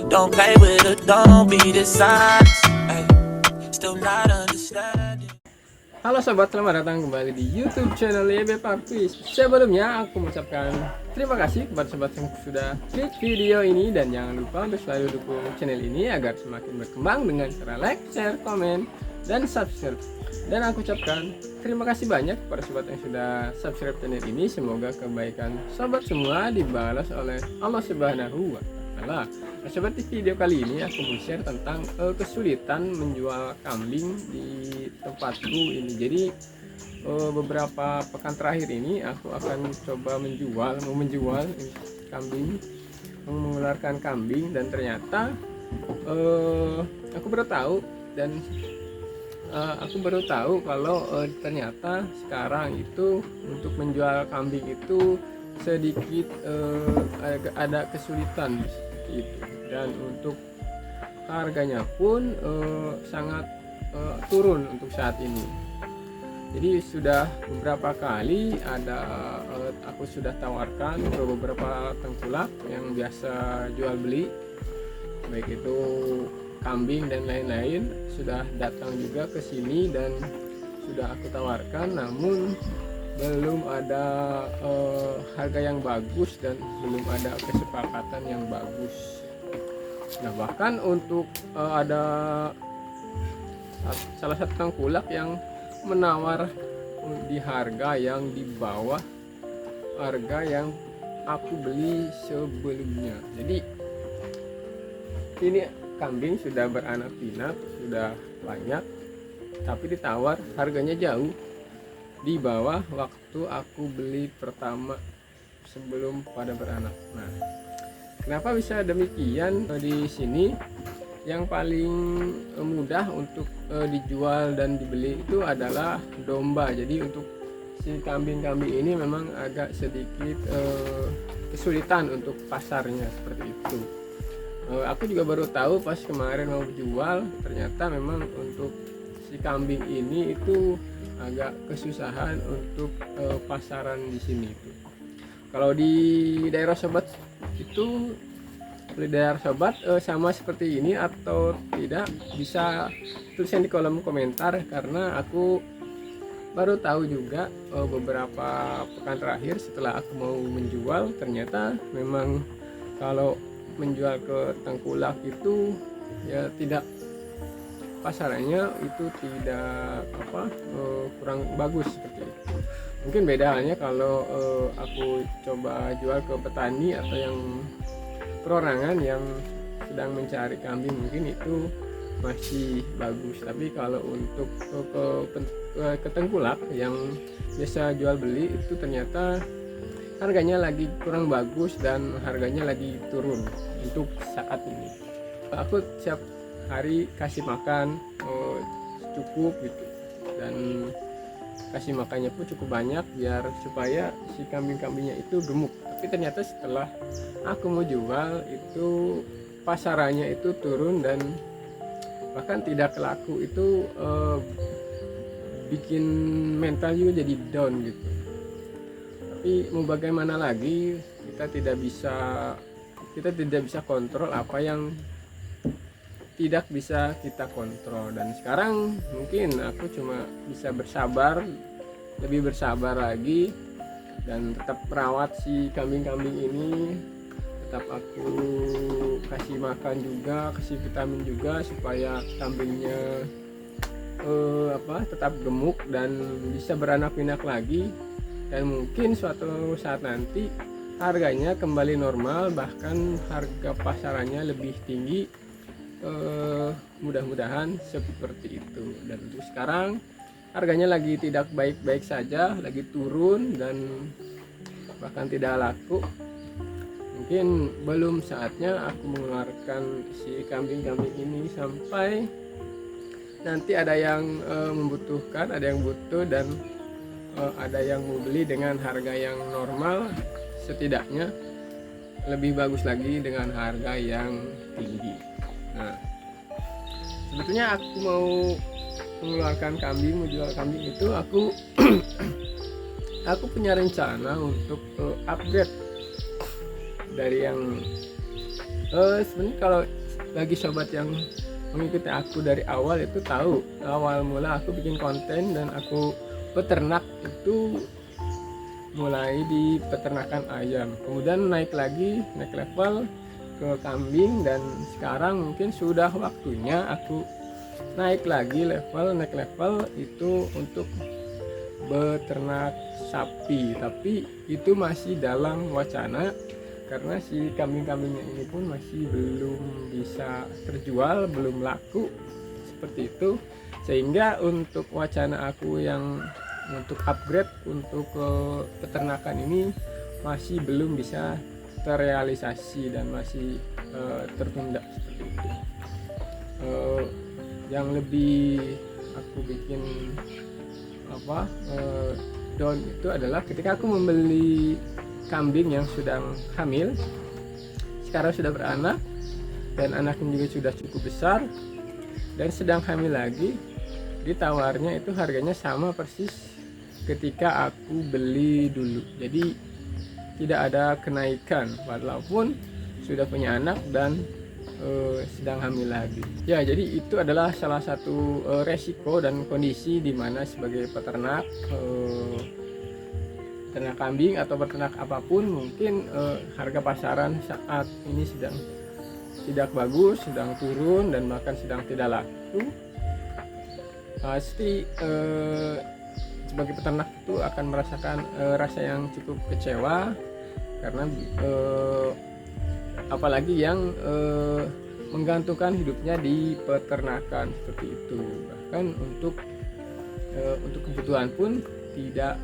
Don't play with it, don't be dishonest. Ay, still not understanding. Halo sobat, selamat datang kembali di YouTube channel YB Parvis. Sebelumnya aku mengucapkan terima kasih kepada sobat yang sudah klik video ini, dan jangan lupa untuk selalu dukung channel ini agar semakin berkembang dengan cara like, share, komen, dan subscribe. Dan aku ucapkan terima kasih banyak kepada sobat yang sudah subscribe channel ini. Semoga kebaikan sobat semua dibalas oleh Allah Subhanahu wa Ta'ala. Nah, sobat, di video kali ini aku mau share tentang kesulitan menjual kambing di tempatku ini. Jadi beberapa pekan terakhir ini aku akan coba menjual kambing, mengeluarkan kambing, dan ternyata aku baru tahu kalau ternyata sekarang itu untuk menjual kambing itu sedikit ada kesulitan seperti itu, dan untuk harganya pun sangat turun untuk saat ini. Jadi sudah beberapa kali aku sudah tawarkan ke beberapa tengkulak yang biasa jual beli, baik itu kambing dan lain-lain, sudah datang juga ke sini dan sudah aku tawarkan, namun belum ada harga yang bagus dan belum ada kesepakatan yang bagus. Nah, bahkan untuk ada salah satu tengkulak yang menawar di harga yang di bawah harga yang aku beli sebelumnya. Jadi ini kambing sudah beranak pinak, sudah banyak, tapi ditawar harganya jauh di bawah waktu aku beli pertama sebelum pada beranak. Nah, kenapa bisa demikian? Di sini yang paling mudah untuk dijual dan dibeli itu adalah domba. Jadi untuk si kambing-kambing ini memang agak sedikit kesulitan untuk pasarnya seperti itu. Aku juga baru tahu pas kemarin mau jual, ternyata memang untuk si kambing ini itu agak kesusahan untuk pasaran di sini itu. Kalau di daerah sobat itu, di daerah sobat sama seperti ini atau tidak, bisa tuliskan di kolom komentar, karena aku baru tahu juga beberapa pekan terakhir setelah aku mau menjual, ternyata memang kalau menjual ke tengkulak itu ya tidak, pasarannya itu tidak kurang bagus seperti itu. Mungkin beda halnya kalau aku coba jual ke petani atau yang perorangan yang sedang mencari kambing, mungkin itu masih bagus. Tapi kalau untuk ke tengkulak yang biasa jual beli itu ternyata harganya lagi kurang bagus dan harganya lagi turun untuk saat ini. Aku siap hari kasih makan cukup gitu, dan kasih makannya pun cukup banyak biar supaya si kambing-kambingnya itu gemuk. Tapi ternyata setelah aku mau jual itu pasarannya itu turun dan bahkan tidak laku. Itu bikin mental juga jadi down gitu. Tapi mau bagaimana lagi, kita tidak bisa kontrol apa yang tidak bisa kita kontrol. Dan sekarang mungkin aku cuma bisa lebih bersabar lagi, dan tetap merawat si kambing-kambing ini, tetap aku kasih makan juga, kasih vitamin juga, supaya kambingnya tetap gemuk dan bisa beranak pinak lagi. Dan mungkin suatu saat nanti harganya kembali normal, bahkan harga pasarannya lebih tinggi. Mudah-mudahan seperti itu. Dan untuk sekarang harganya lagi tidak baik-baik saja, lagi turun dan bahkan tidak laku. Mungkin belum saatnya aku mengeluarkan si kambing-kambing ini sampai nanti ada yang membutuhkan, ada yang butuh, dan ada yang mau beli dengan harga yang normal, setidaknya lebih bagus lagi dengan harga yang tinggi. Nah, sebetulnya aku mau mengeluarkan kambing, menjual kambing itu aku punya rencana untuk upgrade dari yang sebenarnya kalau bagi sobat yang mengikuti aku dari awal itu tahu awal mula aku bikin konten dan aku peternak itu mulai di peternakan ayam, kemudian naik level ke kambing, dan sekarang mungkin sudah waktunya aku naik level itu untuk beternak sapi, tapi itu masih dalam wacana karena si kambing-kambingnya ini pun masih belum bisa terjual, belum laku seperti itu, sehingga untuk wacana aku yang untuk upgrade untuk peternakan ini masih belum bisa terrealisasi dan masih tertunda seperti itu. Yang lebih aku bikin down itu adalah ketika aku membeli kambing yang sedang hamil, sekarang sudah beranak dan anaknya juga sudah cukup besar dan sedang hamil lagi, ditawarnya itu harganya sama persis ketika aku beli dulu, jadi tidak ada kenaikan walaupun sudah punya anak dan sedang hamil lagi. Ya, jadi itu adalah salah satu resiko dan kondisi di mana sebagai peternak kambing atau peternak apapun mungkin harga pasaran saat ini sedang tidak bagus, sedang turun dan bahkan sedang tidak laku. Pasti sebagai peternak itu akan merasakan rasa yang cukup kecewa karena apalagi yang menggantungkan hidupnya di peternakan seperti itu, bahkan untuk kebutuhan pun tidak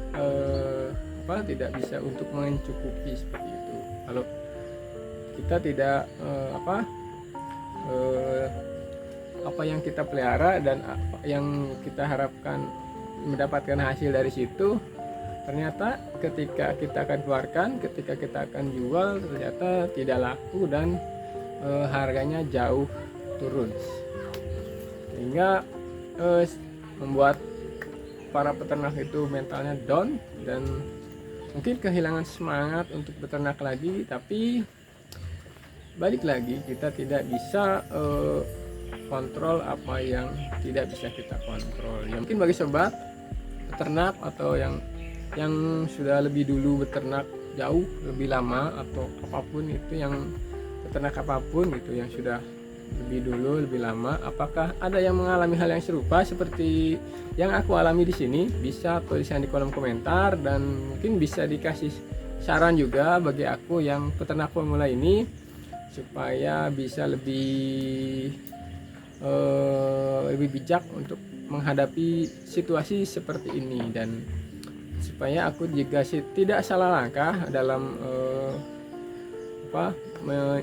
bisa untuk mencukupi seperti itu. Kalau kita tidak apa yang kita pelihara dan apa yang kita harapkan mendapatkan hasil dari situ, ternyata ketika kita akan keluarkan, ketika kita akan jual, ternyata tidak laku dan harganya jauh turun, sehingga membuat para peternak itu mentalnya down dan mungkin kehilangan semangat untuk beternak lagi. Tapi balik lagi, kita tidak bisa kontrol apa yang tidak bisa kita kontrol. Ya, mungkin bagi sobat peternak atau yang sudah lebih dulu beternak jauh lebih lama atau apapun itu, yang peternak apapun itu yang sudah lebih dulu lebih lama, apakah ada yang mengalami hal yang serupa seperti yang aku alami di sini? Bisa tuliskan di kolom komentar dan mungkin bisa dikasih saran juga bagi aku yang peternak pemula ini supaya bisa lebih bijak untuk menghadapi situasi seperti ini, dan supaya aku juga tidak salah langkah dalam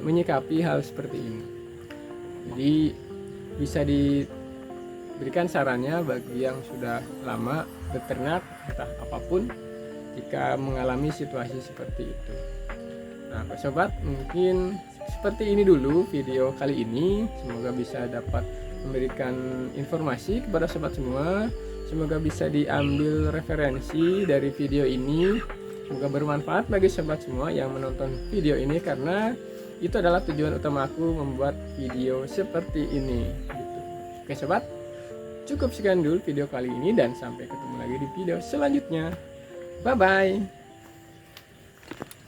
menyikapi hal seperti ini. Jadi bisa diberikan sarannya bagi yang sudah lama beternak entah apapun jika mengalami situasi seperti itu. Nah, sobat, mungkin seperti ini dulu video kali ini. Semoga bisa dapat memberikan informasi kepada sobat semua. Semoga bisa diambil referensi dari video ini. Semoga bermanfaat bagi sobat semua yang menonton video ini, karena itu adalah tujuan utama aku membuat video seperti ini gitu. Oke sobat, cukup sekian dulu video kali ini dan sampai ketemu lagi di video selanjutnya. Bye bye.